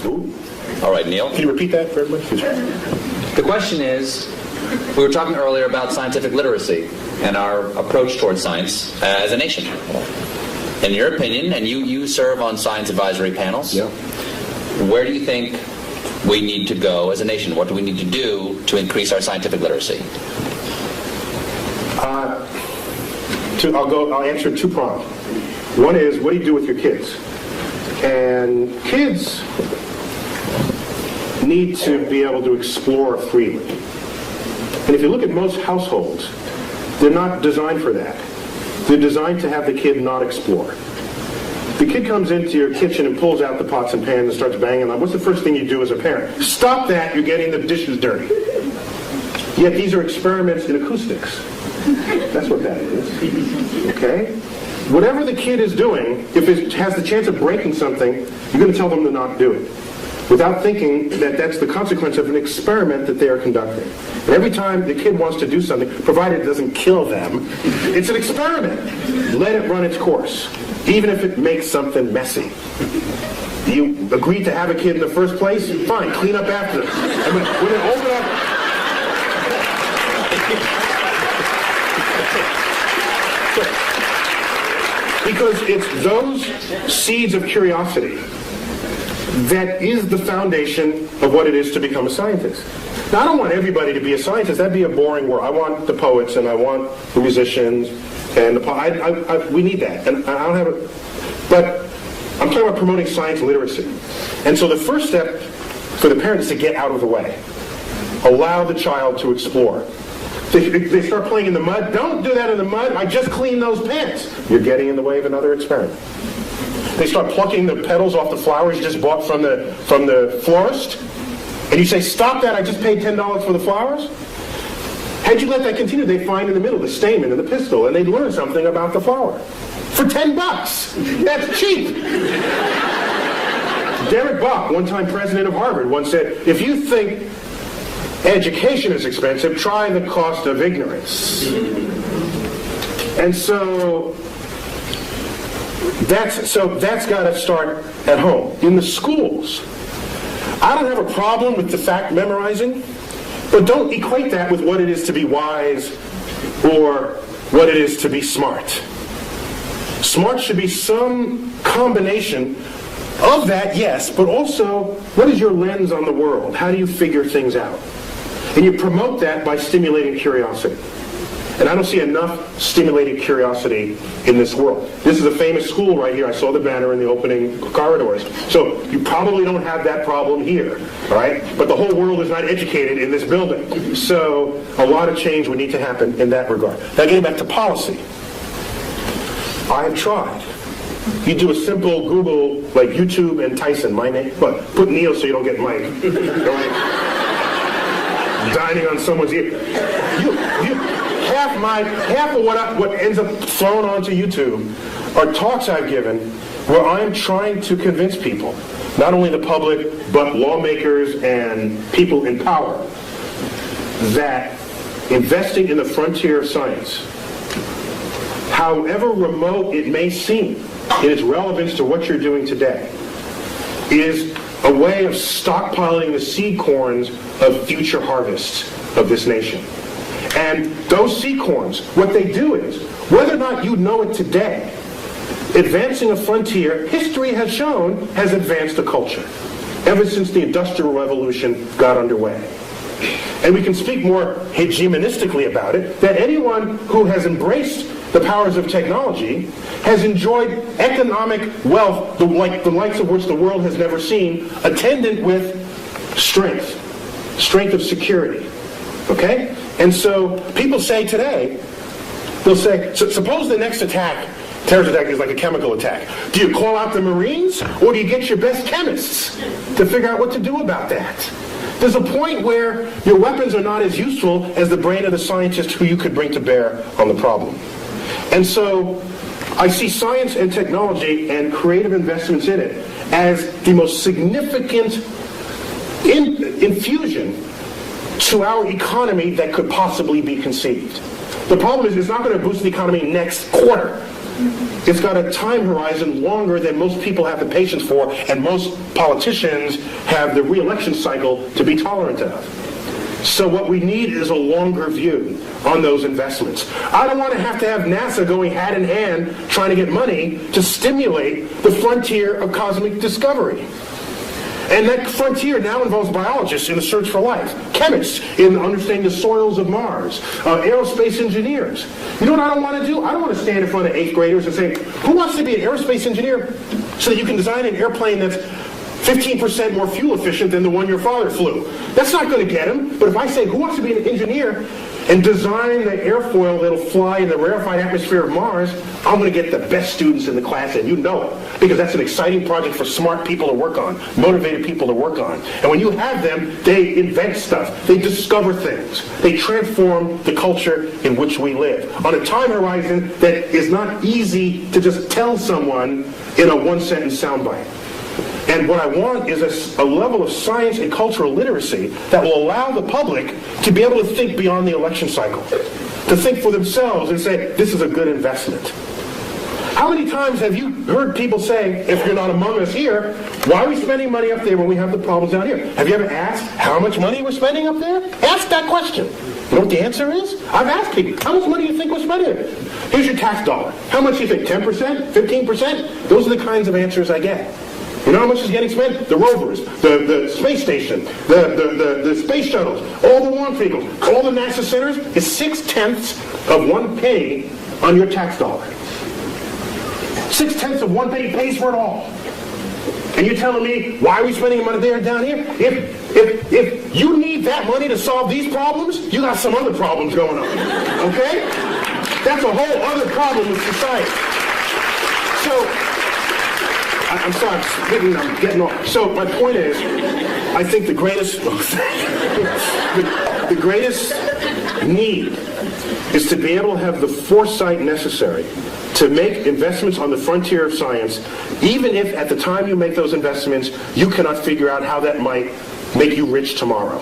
Ooh. All right, Neil. Can you repeat that for everybody? The question is, we were talking earlier about scientific literacy and our approach towards science as a nation. In your opinion, and you serve on science advisory panels, Yeah. Where do you think we need to go as a nation? What do we need to do to increase our scientific literacy? I'll answer two-pronged. One is, what do you do with your kids? And kids need to be able to explore freely. And if you look at most households, they're not designed for that. They're designed to have the kid not explore. The kid comes into your kitchen and pulls out the pots and pans and starts banging on. What's the first thing you do as a parent? Stop that, you're getting the dishes dirty. Yet these are experiments in acoustics. That's what that is. Okay? Whatever the kid is doing, if it has the chance of breaking something, you're going to tell them to not do it, without thinking that that's the consequence of an experiment that they are conducting. And every time the kid wants to do something, provided it doesn't kill them, it's an experiment. Let it run its course, even if it makes something messy. You agreed to have a kid in the first place? Fine, clean up after them. And when it open up... Because it's those seeds of curiosity that is the foundation of what it is to become a scientist. Now, I don't want everybody to be a scientist. That'd be a boring world. I want the poets, and I want the musicians, and we need that. And I don't have it. But I'm talking about promoting science literacy. And so the first step for the parents is to get out of the way. Allow the child to explore. They start playing in the mud. Don't do that in the mud. I just cleaned those pants. You're getting in the way of another experiment. They start plucking the petals off the flowers you just bought from the florist. And you say, stop that, I just paid $10 for the flowers. Had you let that continue, they find in the middle the stamen and the pistil, and they learn something about the flower. For $10. That's cheap. Derek Bach, one-time president of Harvard, once said, if you think education is expensive, try the cost of ignorance. And so that's got to start at home. In the schools, I don't have a problem with the fact memorizing, but don't equate that with what it is to be wise or what it is to be smart. Smart should be some combination of that, yes, but also, what is your lens on the world? How do you figure things out? And you promote that by stimulating curiosity. And I don't see enough stimulating curiosity in this world. This is a famous school right here. I saw the banner in the opening corridors. So you probably don't have that problem here, all right? But the whole world is not educated in this building. So a lot of change would need to happen in that regard. Now getting back to policy. I have tried. You do a simple Google, like YouTube and Tyson, my name, but put Neil so you don't get Mike. Dining on someone's ear. Half of what ends up thrown onto YouTube are talks I've given where I'm trying to convince people, not only the public, but lawmakers and people in power, that investing in the frontier of science, however remote it may seem in its relevance to what you're doing today, is a way of stockpiling the seed corns of future harvests of this nation. And those seed corns, what they do is, whether or not you know it today, advancing a frontier, history has shown, has advanced a culture ever since the Industrial Revolution got underway. And we can speak more hegemonistically about it, that anyone who has embraced the powers of technology has enjoyed economic wealth, the likes of which the world has never seen, attendant with strength of security. Okay? And so people say today, they'll say, so suppose the next terrorist attack is like a chemical attack. Do you call out the Marines, or do you get your best chemists to figure out what to do about that? There's a point where your weapons are not as useful as the brain of the scientist who you could bring to bear on the problem. And so I see science and technology and creative investments in it as the most significant infusion to our economy that could possibly be conceived. The problem is it's not going to boost the economy next quarter. It's got a time horizon longer than most people have the patience for, and most politicians have the re-election cycle to be tolerant of. So what we need is a longer view on those investments. I don't want to have NASA going hand in hand trying to get money to stimulate the frontier of cosmic discovery. And that frontier now involves biologists in the search for life, chemists in understanding the soils of Mars, aerospace engineers. You know what I don't want to do? I don't want to stand in front of 8th graders and say, who wants to be an aerospace engineer so that you can design an airplane that's 15% more fuel efficient than the one your father flew? That's not going to get him. But if I say, who wants to be an engineer and design the airfoil that'll fly in the rarefied atmosphere of Mars, I'm going to get the best students in the class, and you know it, because that's an exciting project for smart people to work on, motivated people to work on. And when you have them, they invent stuff, they discover things, they transform the culture in which we live on a time horizon that is not easy to just tell someone in a one-sentence soundbite. And what I want is a level of science and cultural literacy that will allow the public to be able to think beyond the election cycle, to think for themselves and say, this is a good investment. How many times have you heard people say, if you're not among us here, why are we spending money up there when we have the problems down here? Have you ever asked how much money we're spending up there? Ask that question. You know what the answer is? I've asked people, how much money do you think we're spending? Here's your tax dollar. How much do you think? 10%? 15%? Those are the kinds of answers I get. You know how much is getting spent? The rovers, the space station, the space shuttles, all the launch vehicles, all the NASA centers is 0.6 of 1 penny on your tax dollar. 0.6 of 1 penny pays for it all. And you're telling me, why are we spending money there and down here? If you need that money to solve these problems, you got some other problems going on. Okay? That's a whole other problem with society. So, I'm sorry, I'm getting off. So my point is, I think the greatest need is to be able to have the foresight necessary to make investments on the frontier of science, even if at the time you make those investments, you cannot figure out how that might make you rich tomorrow.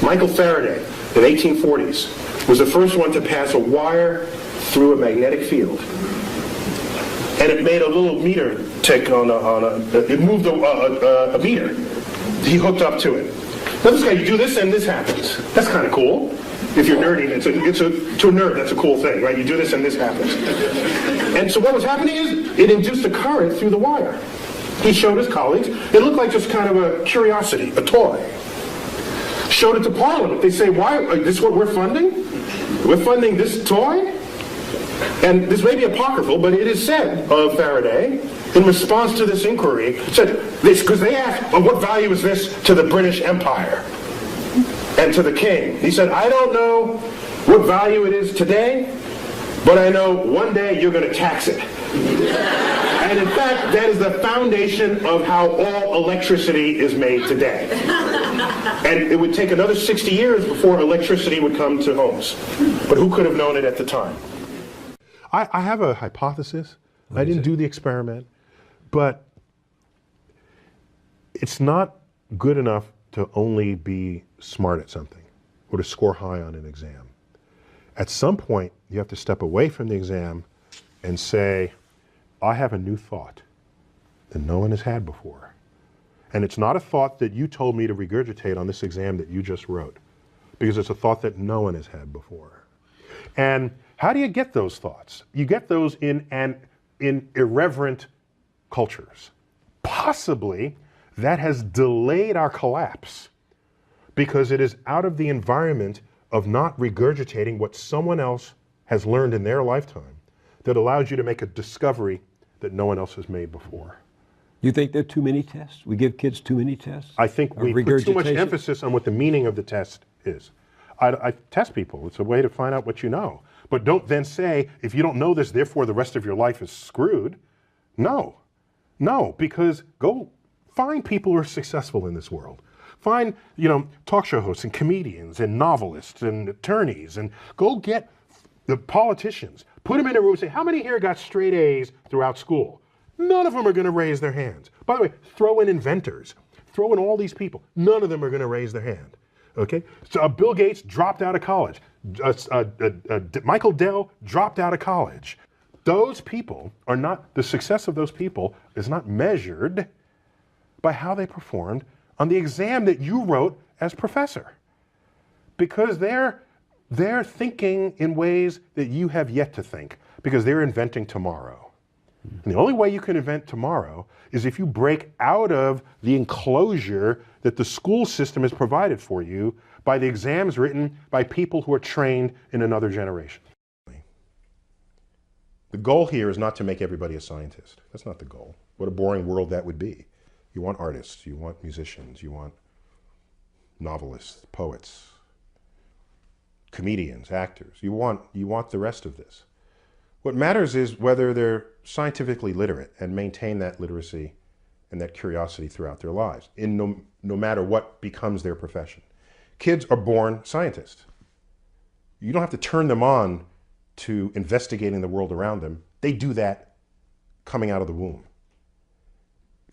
Michael Faraday, in the 1840s, was the first one to pass a wire through a magnetic field. And it made a little meter tick it moved a meter. He hooked up to it. Now this guy, you do this and this happens. That's kind of cool. If you're nerdy, to a nerd, that's a cool thing, right? You do this and this happens. And so what was happening is, it induced a current through the wire. He showed his colleagues. It looked like just kind of a curiosity, a toy. Showed it to Parliament. They say, why, this is what we're funding? We're funding this toy? And this may be apocryphal, but it is said of Faraday, in response to this inquiry, said this, because they asked, well, what value is this to the British Empire and to the king? He said, I don't know what value it is today, but I know one day you're going to tax it. And in fact, that is the foundation of how all electricity is made today. And it would take another 60 years before electricity would come to homes. But who could have known it at the time? I have a hypothesis. I didn't do the experiment, but it's not good enough to only be smart at something or to score high on an exam. At some point, you have to step away from the exam and say, I have a new thought that no one has had before. And it's not a thought that you told me to regurgitate on this exam that you just wrote, because it's a thought that no one has had before. And how do you get those thoughts? You get those in irreverent cultures. Possibly that has delayed our collapse because it is out of the environment of not regurgitating what someone else has learned in their lifetime that allows you to make a discovery that no one else has made before. You think there are too many tests? We give kids too many tests? I think we put too much emphasis on what the meaning of the test is. I test people. It's a way to find out what you know. But don't then say, if you don't know this, therefore the rest of your life is screwed. No, because go find people who are successful in this world. Find, talk show hosts and comedians and novelists and attorneys, and go get the politicians. Put them in a room and say, how many here got straight A's throughout school? None of them are going to raise their hands. By the way, throw in inventors. Throw in all these people. None of them are going to raise their hand. Okay? So Bill Gates dropped out of college. Michael Dell dropped out of college. those people are not, the success of those people is not measured by how they performed on the exam that you wrote as professor. Because they're thinking in ways that you have yet to think, because they're inventing tomorrow. And the only way you can invent tomorrow is if you break out of the enclosure that the school system has provided for you by the exams written by people who are trained in another generation. The goal here is not to make everybody a scientist. That's not the goal. What a boring world that would be. You want artists, you want musicians, you want novelists, poets, comedians, actors. You want the rest of this. What matters is whether they're scientifically literate and maintain that literacy and that curiosity throughout their lives, in no matter what becomes their profession. Kids are born scientists. You don't have to turn them on to investigating the world around them. They do that coming out of the womb.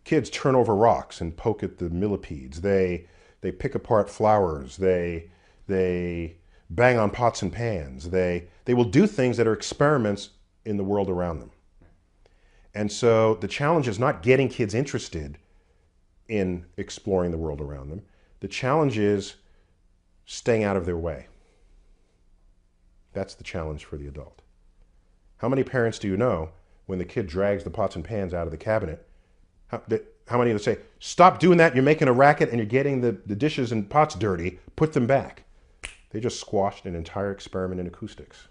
Kids turn over rocks and poke at the millipedes. They pick apart flowers. They bang on pots and pans. They will do things that are experiments in the world around them. And so the challenge is not getting kids interested in exploring the world around them. The challenge is staying out of their way. That's the challenge for the adult. How many parents do you know, when the kid drags the pots and pans out of the cabinet, how many of them say, stop doing that, you're making a racket and you're getting the dishes and pots dirty, put them back. They just squashed an entire experiment in acoustics.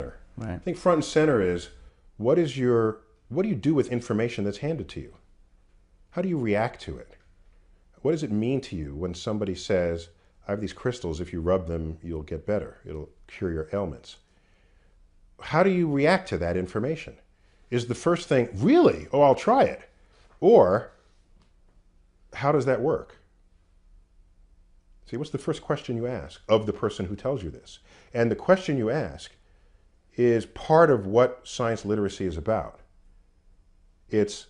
Right. I think front and center is, what do you do with information that's handed to you? How do you react to it? What does it mean to you when somebody says, I have these crystals, if you rub them, you'll get better. It'll cure your ailments. How do you react to that information? Is the first thing, really? Oh, I'll try it. Or, how does that work? See, what's the first question you ask of the person who tells you this? And the question you ask is part of what science literacy is about. It's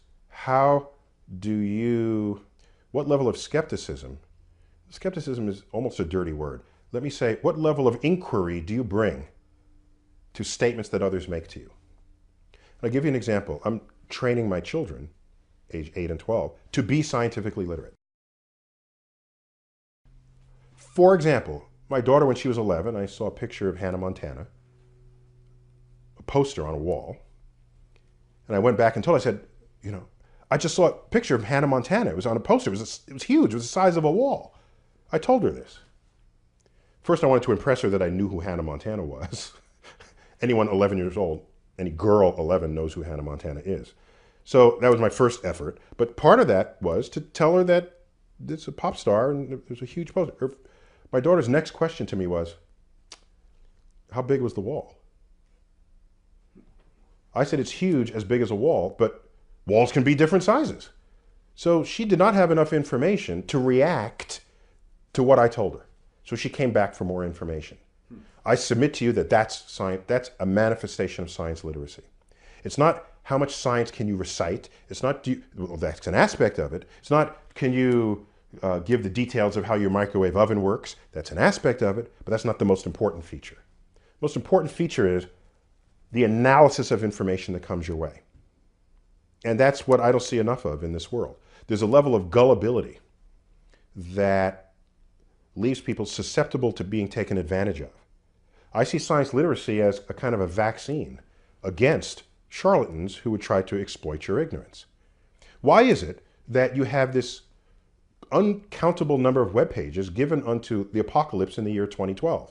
what level of skepticism is almost a dirty word. Let me say, what level of inquiry do you bring to statements that others make to you? I'll give you an example. I'm training my children, age 8 and 12, to be scientifically literate. For example, my daughter, when she was 11, I saw a picture of Hannah Montana, a poster on a wall, and I went back and told her, I said, I just saw a picture of Hannah Montana. It was on a poster. It was huge. It was the size of a wall. I told her this. First, I wanted to impress her that I knew who Hannah Montana was. Anyone 11 years old, any girl 11 knows who Hannah Montana is. So that was my first effort. But part of that was to tell her that it's a pop star and there's a huge poster. My daughter's next question to me was, how big was the wall? I said, it's huge, as big as a wall, but walls can be different sizes. So she did not have enough information to react to what I told her. So she came back for more information. I submit to you that that's science, that's a manifestation of science literacy. It's not how much science can you recite. It's not, well, that's an aspect of it. It's not, can you give the details of how your microwave oven works. That's an aspect of it, but that's not the most important feature. Most important feature is the analysis of information that comes your way. And that's what I don't see enough of in this world. There's a level of gullibility that leaves people susceptible to being taken advantage of. I see science literacy as a kind of a vaccine against charlatans who would try to exploit your ignorance. Why is it that you have this uncountable number of web pages given unto the apocalypse in the year 2012?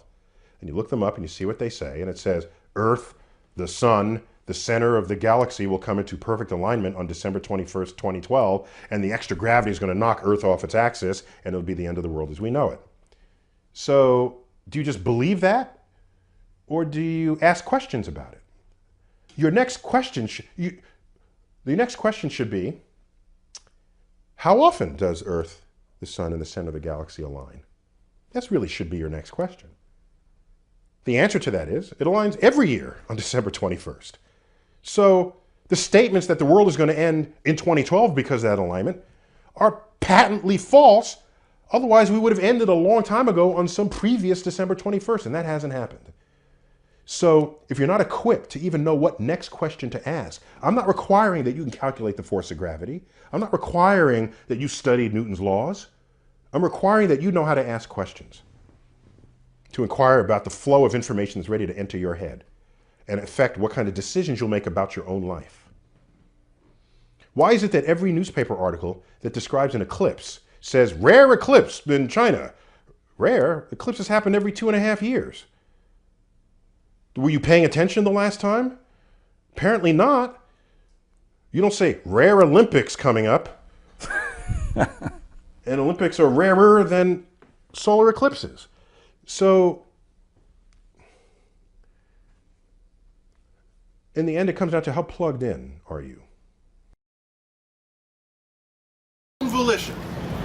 And you look them up and you see what they say, and it says, Earth, the sun, the center of the galaxy will come into perfect alignment on December 21st, 2012, and the extra gravity is going to knock Earth off its axis, and it'll be the end of the world as we know it. So, do you just believe that? Or do you ask questions about it? Your next question should be, how often does Earth, the sun, and the center of the galaxy align? That really should be your next question. The answer to that is, it aligns every year on December 21st. So the statements that the world is going to end in 2012 because of that alignment are patently false. Otherwise, we would have ended a long time ago on some previous December 21st, and that hasn't happened. So if you're not equipped to even know what next question to ask, I'm not requiring that you can calculate the force of gravity. I'm not requiring that you study Newton's laws. I'm requiring that you know how to ask questions, to inquire about the flow of information that's ready to enter your head and affect what kind of decisions you'll make about your own life. Why is it that every newspaper article that describes an eclipse says rare eclipse in China? Rare? Eclipses happen every 2.5 years. Were you paying attention the last time? Apparently not. You don't say rare Olympics coming up. And Olympics are rarer than solar eclipses. So in the end, it comes down to how plugged in are you? Volition,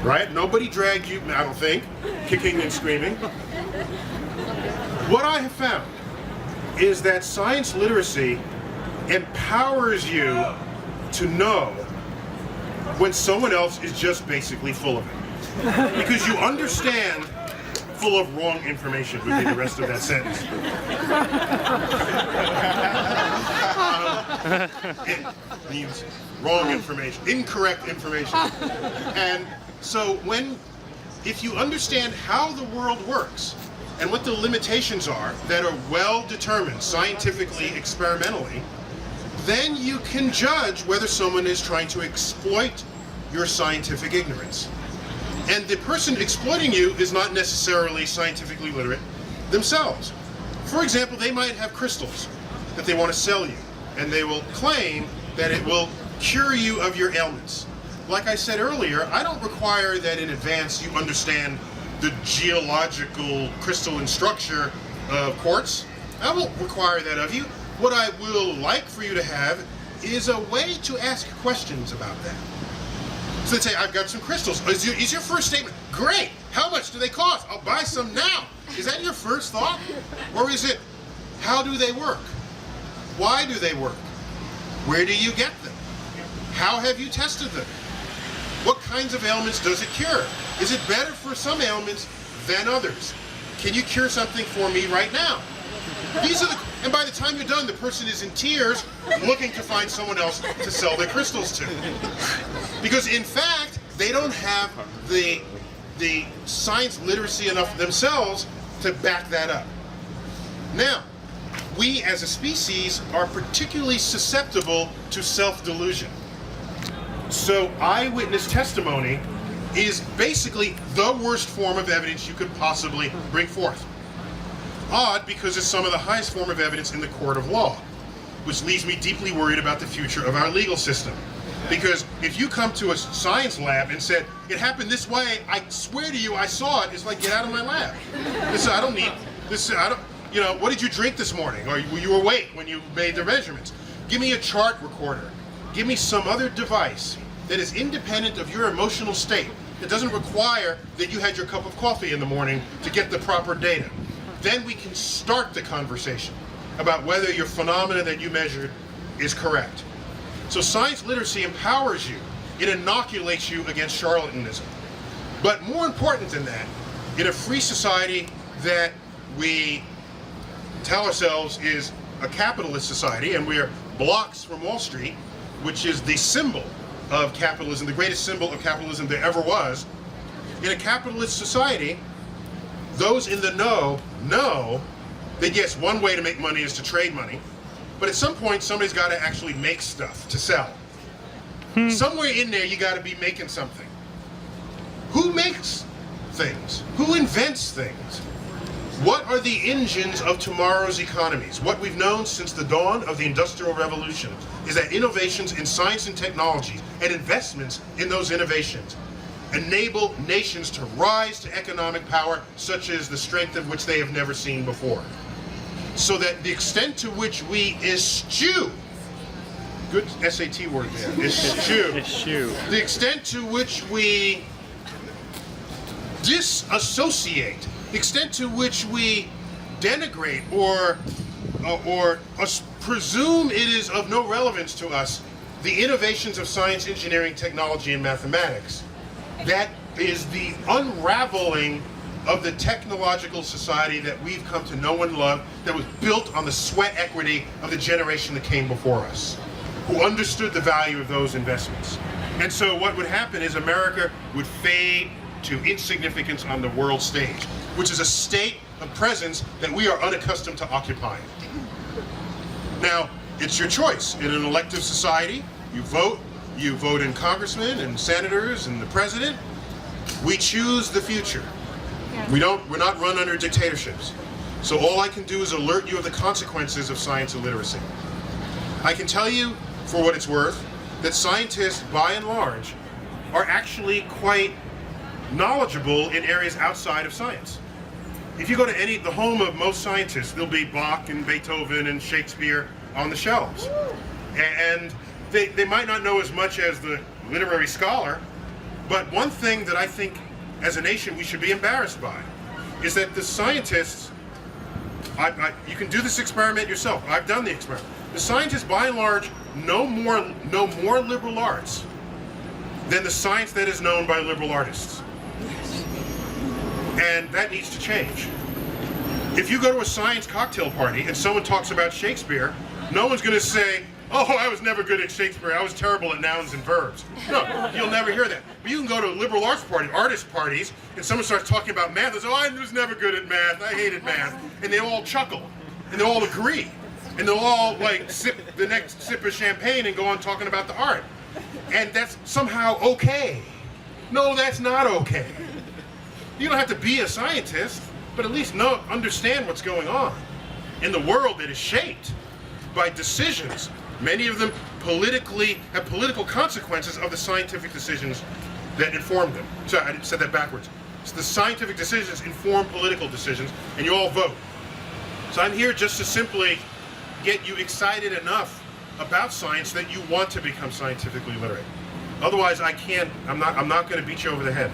right? Nobody dragged you, I don't think, kicking and screaming. What I have found is that science literacy empowers you to know when someone else is just basically full of it. Because you understand full of wrong information would be the rest of that sentence. It means wrong information, incorrect information. And so if you understand how the world works and what the limitations are that are well determined scientifically, experimentally, then you can judge whether someone is trying to exploit your scientific ignorance. And the person exploiting you is not necessarily scientifically literate themselves. For example, they might have crystals that they want to sell you, and they will claim that it will cure you of your ailments. Like I said earlier, I don't require that in advance you understand the geological crystalline structure of quartz. I won't require that of you. What I will like for you to have is a way to ask questions about that. So they say, I've got some crystals. Is your first statement, great, how much do they cost? I'll buy some now. Is that your first thought? Or is it, how do they work? Why do they work? Where do you get them? How have you tested them? What kinds of ailments does it cure? Is it better for some ailments than others? Can you cure something for me right now? And by the time you're done, the person is in tears looking to find someone else to sell their crystals to. Because in fact, they don't have the science literacy enough themselves to back that up. Now, we as a species are particularly susceptible to self-delusion. So eyewitness testimony is basically the worst form of evidence you could possibly bring forth. Odd, because it's some of the highest form of evidence in the court of law, which leaves me deeply worried about the future of our legal system. Because if you come to a science lab and said, it happened this way, I swear to you I saw it, it's like, get out of my lab. I don't need this. What did you drink this morning? Or were you awake when you made the measurements? Give me a chart recorder. Give me some other device that is independent of your emotional state. It doesn't require that you had your cup of coffee in the morning to get the proper data. Then we can start the conversation about whether your phenomena that you measured is correct. So science literacy empowers you. It inoculates you against charlatanism. But more important than that, in a free society that we tell ourselves is a capitalist society, and we are blocks from Wall Street, which is the symbol of capitalism, the greatest symbol of capitalism there ever was. In a capitalist society, those in the know that yes, one way to make money is to trade money, but at some point somebody's got to actually make stuff to sell. Somewhere in there you got to be making something. Who makes things? Who invents things? What are the engines of tomorrow's economies? What we've known since the dawn of the Industrial Revolution is that innovations in science and technology and investments in those innovations enable nations to rise to economic power such as the strength of which they have never seen before. So that the extent to which we eschew, good SAT word there, eschew, the extent to which we disassociate, the extent to which we denigrate or presume it is of no relevance to us, the innovations of science, engineering, technology, and mathematics, that is the unraveling of the technological society that we've come to know and love, that was built on the sweat equity of the generation that came before us, who understood the value of those investments. And so what would happen is America would fade to insignificance on the world stage, which is a state of presence that we are unaccustomed to occupying. Now, it's your choice. In an elective society, you vote in congressmen and senators and the president. We choose the future. We're not run under dictatorships. So all I can do is alert you of the consequences of science illiteracy. I can tell you, for what it's worth, that scientists, by and large, are actually quite knowledgeable in areas outside of science. If you go to the home of most scientists, there'll be Bach and Beethoven and Shakespeare on the shelves. And they might not know as much as the literary scholar, but one thing that I think as a nation we should be embarrassed by is that the scientists, you can do this experiment yourself, I've done the experiment. The scientists, by and large, know more liberal arts than the science that is known by liberal artists. And that needs to change. If you go to a science cocktail party and someone talks about Shakespeare, no one's going to say, oh, I was never good at Shakespeare, I was terrible at nouns and verbs. No, you'll never hear that. But you can go to liberal arts parties, artist parties, and someone starts talking about math and says, oh, I was never good at math, I hated math. And they all chuckle, and they all agree. And they'll all like sip the next sip of champagne and go on talking about the art. And that's somehow okay. No, that's not okay. You don't have to be a scientist, but at least understand what's going on in the world that is shaped by decisions, many of them have political consequences of the scientific decisions that inform them. Sorry, I said that backwards. So the scientific decisions inform political decisions, and you all vote. So I'm here just to simply get you excited enough about science that you want to become scientifically literate. Otherwise, I'm not going to beat you over the head.